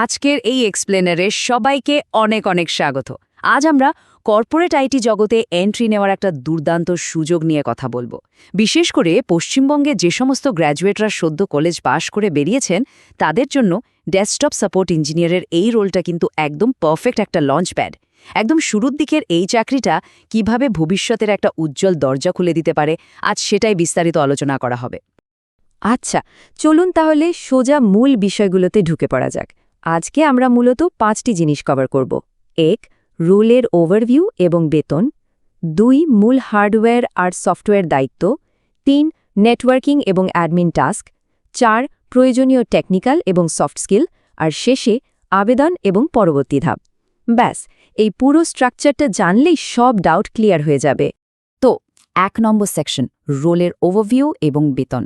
আজকের এই এক্সপ্লেনারে সবাইকে অনেক অনেক স্বাগত। আজ আমরা কর্পোরেট আইটি জগতে এন্ট্রি নেওয়ার একটা দুর্দান্ত সুযোগ নিয়ে কথা বলবো। বিশেষ করে পশ্চিমবঙ্গে যে সমস্ত গ্র্যাজুয়েটরা সদ্য কলেজ পাশ করে বেরিয়েছেন তাদের জন্য ডেস্কটপ সাপোর্ট ইঞ্জিনিয়ারের এই রোলটা কিন্তু একদম পারফেক্ট একটা লঞ্চ প্যাড। একদম শুরুর দিকের এই চাকরিটা কিভাবে ভবিষ্যতের একটা উজ্জ্বল দরজা খুলে দিতে পারে, আজ সেটাই বিস্তারিত আলোচনা করা হবে। আচ্ছা, চলুন তাহলে সোজা মূল বিষয়গুলোতে ঢুকে পড়া যাক। আজকে আমরা মূলত 5টি জিনিস কভার করব। 1. রুলের ওভারভিউ এবং বেতন। 2. মূল হার্ডওয়্যার আর সফটওয়্যার দায়িত্ব। 3. নেটওয়ার্কিং এবং অ্যাডমিন টাস্ক। 4. প্রয়োজনীয় টেকনিক্যাল এবং সফট স্কিল। আর শেষে আবেদন এবং পরবর্তী ধাপ। ব্যাস, এই পুরো স্ট্রাকচারটা জানলেই সব ডাউট ক্লিয়ার হয়ে যাবে। তো 1 নম্বর সেকশন, রোলের ওভারভিউ এবং বেতন।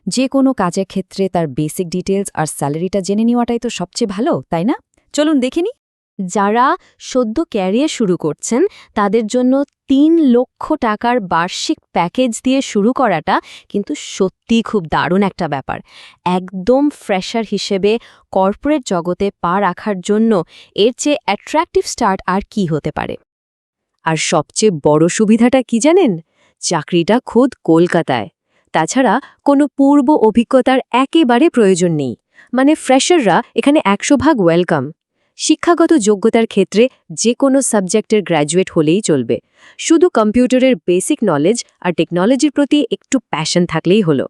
যে কোনো কাজের ক্ষেত্রে তার বেসিক ডিটেলস আর স্যালারিটা জেনে নেওয়াটাই তো সবচেয়ে ভালো, তাই না? চলুন দেখে নিই। যারা সদ্য ক্যারিয়ার শুরু করছেন তাদের জন্য 3 লক্ষ টাকার বার্ষিক প্যাকেজ দিয়ে শুরু করাটা কিন্তু সত্যিই খুব দারুণ একটা ব্যাপার। একদম ফ্রেশার হিসেবে কর্পোরেট জগতে পা রাখার জন্য এর চেয়ে অ্যাট্রাকটিভ স্টার্ট আর কি হতে পারে। আর সবচেয়ে বড় সুবিধাটা কি জানেন? চাকরিটা খোদ কলকাতায়। তাছাড়া কোনো পূর্ব অভিজ্ঞতার একেবারে প্রয়োজন নেই। মানে ফ্রেশাররা এখানে 100% ওয়েলকাম। শিক্ষাগত যোগ্যতার ক্ষেত্রে যে কোনো সাবজেক্টের গ্র্যাজুয়েট হলেই চলবে। শুধু কম্পিউটারের বেসিক নলেজ আর টেকনোলজির প্রতি একটু প্যাশন থাকলেই হলো।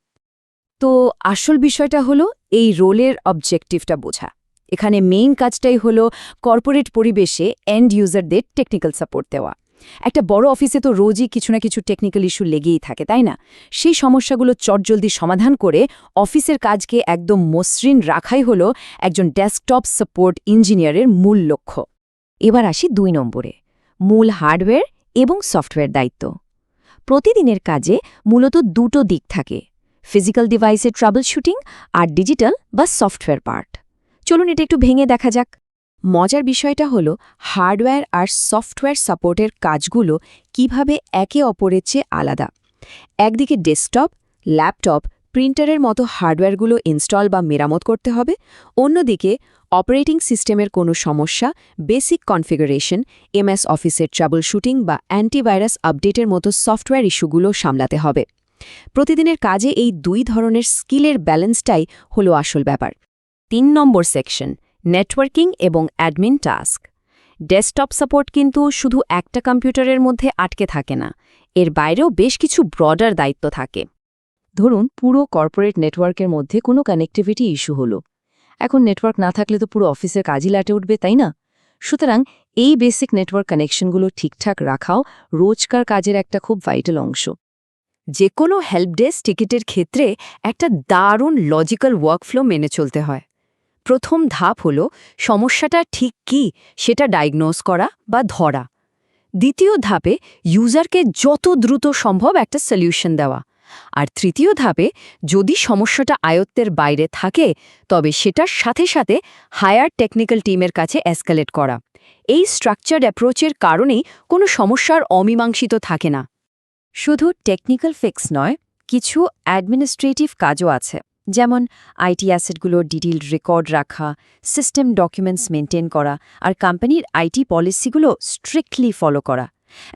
তো আসল বিষয়টা হলো এই রোলের অবজেক্টিভটা বোঝা। এখানে মেইন কাজটাই হলো কর্পোরেট পরিবেশে এন্ড ইউজারদের টেকনিক্যাল সাপোর্ট দেওয়া। একটা বড় অফিসে তো রোজই কিছু না কিছু টেকনিক্যাল ইস্যু লেগেই থাকে, তাই না? সেই সমস্যাগুলো চটজলদি সমাধান করে অফিসের কাজকে একদম মসৃণ রাখাই হলো একজন ডেস্কটপ সাপোর্ট ইঞ্জিনিয়ারের মূল লক্ষ্য। এবার আসি 2 নম্বরে, মূল হার্ডওয়্যার এবং সফটওয়্যার দায়িত্ব। প্রতিদিনের কাজে মূলত দুটো দিক থাকে, ফিজিক্যাল ডিভাইসের ট্রাবল শুটিং আর ডিজিটাল বা সফটওয়্যার পার্ট। চলুন এটা একটু ভেঙে দেখা যাক। মজার বিষয়টা হলো হার্ডওয়্যার আর সফটওয়্যার সাপোর্টের কাজগুলো কিভাবে একে অপরের চেয়ে আলাদা। একদিকে ডেস্কটপ, ল্যাপটপ, প্রিন্টারের মতো হার্ডওয়্যারগুলো ইনস্টল বা মেরামত করতে হবে, অন্যদিকে অপারেটিং সিস্টেমের কোনো সমস্যা, বেসিক কনফিগারেশন, এমএস অফিসের ট্রাবল শুটিং বা অ্যান্টিভাইরাস আপডেটের মতো সফটওয়্যার ইস্যুগুলো সামলাতে হবে। প্রতিদিনের কাজে এই 2 ধরনের স্কিলের ব্যালেন্সটাই হলো আসল ব্যাপার। 3 নম্বর সেকশন, নেটওয়ার্কিং এবং অ্যাডমিন টাস্ক। ডেস্কটপ সাপোর্ট কিন্তু শুধু একটা কম্পিউটারের মধ্যে আটকে থাকে না, এর বাইরেও বেশ কিছু ব্রডার দায়িত্ব থাকে। ধরুন পুরো কর্পোরেট নেটওয়ার্কের মধ্যে কোনো কানেক্টিভিটি ইস্যু হলো। এখন নেটওয়ার্ক না থাকলে তো পুরো অফিসের কাজই লাটে উঠবে, তাই না? সুতরাং এই বেসিক নেটওয়ার্ক কানেকশনগুলো ঠিকঠাক রাখাও রোজকার কাজের একটা খুব ভাইটাল অংশ। যে কোনো হেল্প ডেস্ক টিকিটের ক্ষেত্রে একটা দারুণ লজিক্যাল ওয়ার্কফ্লো মেনে চলতে হয়। প্রথম ধাপ হলো সমস্যাটা ঠিক কী সেটা ডায়াগনোজ করা বা ধরা। দ্বিতীয় ধাপে ইউজারকে যত দ্রুত সম্ভব একটা সলিউশন দেওয়া। আর তৃতীয় ধাপে যদি সমস্যাটা আয়ত্তের বাইরে থাকে তবে সেটার সাথে সাথে হায়ার টেকনিক্যাল টিমের কাছে এসকেলেট করা। এই স্ট্রাকচার্ড অ্যাপ্রোচের কারণেই কোনো সমস্যার অমীমাংসিত থাকে না। শুধু টেকনিক্যাল ফিক্স নয়, কিছু অ্যাডমিনিস্ট্রেটিভ কাজও আছে, যেমন আইটি অ্যাসেটগুলোর ডিটেইলড রেকর্ড রাখা, সিস্টেম ডকুমেন্টস মেনটেন করা আর কোম্পানির আইটি পলিসিগুলো স্ট্রিক্টলি ফলো করা।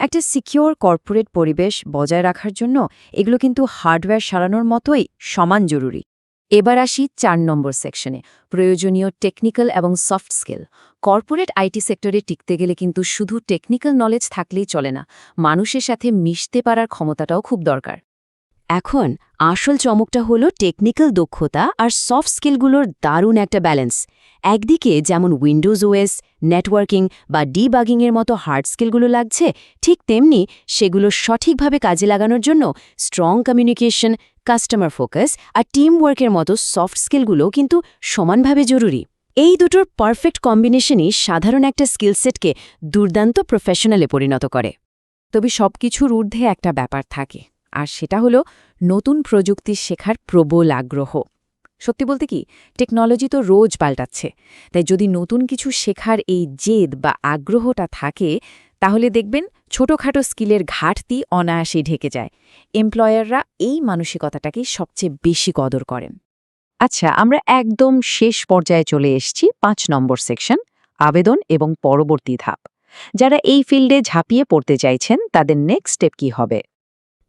একটা সিকিউর কর্পোরেট পরিবেশ বজায় রাখার জন্য এগুলো কিন্তু হার্ডওয়্যার সারানোর মতোই সমান জরুরি। এবার আসি 4 নম্বর সেকশনে, প্রয়োজনীয় টেকনিক্যাল এবং সফট স্কিল। কর্পোরেট আইটি সেক্টরে টিকতে গেলে কিন্তু শুধু টেকনিক্যাল নলেজ থাকলেই চলে না, মানুষের সাথে মিশতে পারার ক্ষমতাটাও খুব দরকার। এখন আসল চমকটা হলো টেকনিক্যাল দক্ষতা আর সফট স্কিলগুলোর দারুণ একটা ব্যালেন্স। একদিকে যেমন উইন্ডোজ ওএস, নেটওয়ার্কিং বা ডিবাগিংয়ের মতো হার্ড স্কিলগুলো লাগছে, ঠিক তেমনি সেগুলো সঠিকভাবে কাজে লাগানোর জন্য স্ট্রং কমিউনিকেশন, কাস্টমার ফোকাস আর টিম ওয়ার্কের মতো সফট স্কিলগুলো কিন্তু সমানভাবে জরুরি। এই দুটোর পারফেক্ট কম্বিনেশনই সাধারণ একটা স্কিলসেটকে দুর্দান্ত প্রফেশনালে পরিণত করে। তবে সবকিছুর ঊর্ধ্বে একটা ব্যাপার থাকে, আর সেটা হলো নতুন প্রযুক্তি শেখার প্রবল আগ্রহ। সত্যি বলতে কি, টেকনোলজি তো রোজ পাল্টাচ্ছে, তাই যদি নতুন কিছু শেখার এই জেদ বা আগ্রহটা থাকে তাহলে দেখবেন ছোটখাটো স্কিলের ঘাটতি অনায়াসেই ঢেকে যায়। এমপ্লয়াররা এই মানসিকতাটাকেই সবচেয়ে বেশি কদর করেন। আচ্ছা, আমরা একদম শেষ পর্যায়ে চলে এসেছি ৫ নম্বর সেকশন, আবেদন এবং পরবর্তী ধাপ। যারা এই ফিল্ডে ঝাঁপিয়ে পড়তে চাইছেন তাদের নেক্সট স্টেপ কি হবে?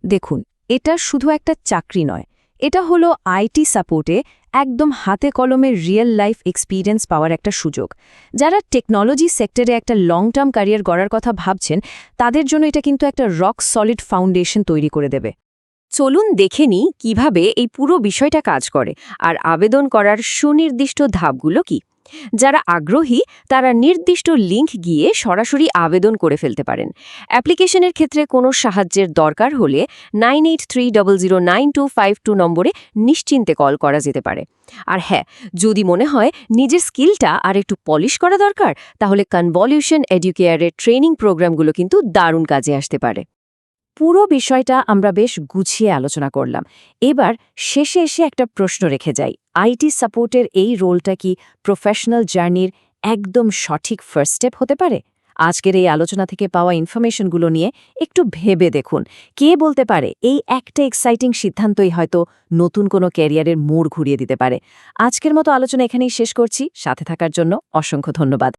দেখুন, এটা শুধু একটা চাকরি নয়, এটা হলো আইটি সাপোর্টে একদম হাতে কলমে রিয়েল লাইফ এক্সপিরিয়েন্স পাওয়ার একটা সুযোগ। যারা টেকনোলজি সেক্টরে একটা লং টার্ম ক্যারিয়ার গড়ার কথা ভাবছেন, তাদের জন্য এটা কিন্তু একটা রক সলিড ফাউন্ডেশন তৈরি করে দেবে। চলুন দেখে নিই কিভাবে এই পুরো বিষয়টা কাজ করে আর আবেদন করার সুনির্দিষ্ট ধাপগুলো কি। যারা আগ্রহী তারা নির্দিষ্ট লিংক গিয়ে সরাসরি আবেদন করে ফেলতে পারেন। অ্যাপ্লিকেশনের ক্ষেত্রে কোনো সাহায্যের দরকার হলে 98300925 নম্বরে নিশ্চিন্তে কল করা যেতে পারে। আর হ্যাঁ, যদি মনে হয় নিজের স্কিলটা আর একটু পলিশ করা দরকার, তাহলে কনভলিউশন এডুকেয়ারের ট্রেনিং প্রোগ্রামগুলো কিন্তু দারুণ কাজে আসতে পারে। পুরো বিষয়টা আমরা বেশ গুছিয়ে আলোচনা করলাম। এবার শেষে এসে একটা প্রশ্ন রেখে যাই, আইটি সাপোর্টের এই রোলটা কি প্রফেশনাল জার্নির একদম সঠিক ফার্স্ট স্টেপ হতে পারে? আজকের এই আলোচনা থেকে পাওয়া ইনফরমেশনগুলো নিয়ে একটু ভেবে দেখুন। কে বলতে পারে এই একটা এক্সাইটিং সিদ্ধান্তই হয়তো নতুন কোনো ক্যারিয়ারের মোড় ঘুরিয়ে দিতে পারে। আজকের মতো আলোচনা এখানেই শেষ করছি। সাথে থাকার জন্য অসংখ্য ধন্যবাদ।